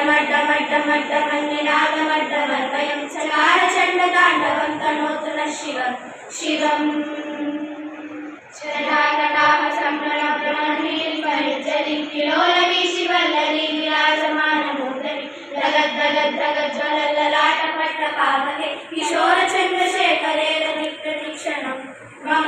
डमड्डमड्डमड्डमन्निनादमड्डमन्वयं चकारचण्डताण्डवं तनोतु नः शिवं शिवम् चरणागणाभसम्भ्रमभ्रमणील्परिज्जलिङ्किलोलवीशिवल्लरी विराजमानमूर्धनि दगद्दगद्दगज्ज्वलल्ललाटपट्टपावके किशोरचन्द्रशेखरे रविप्रतीक्षणं मम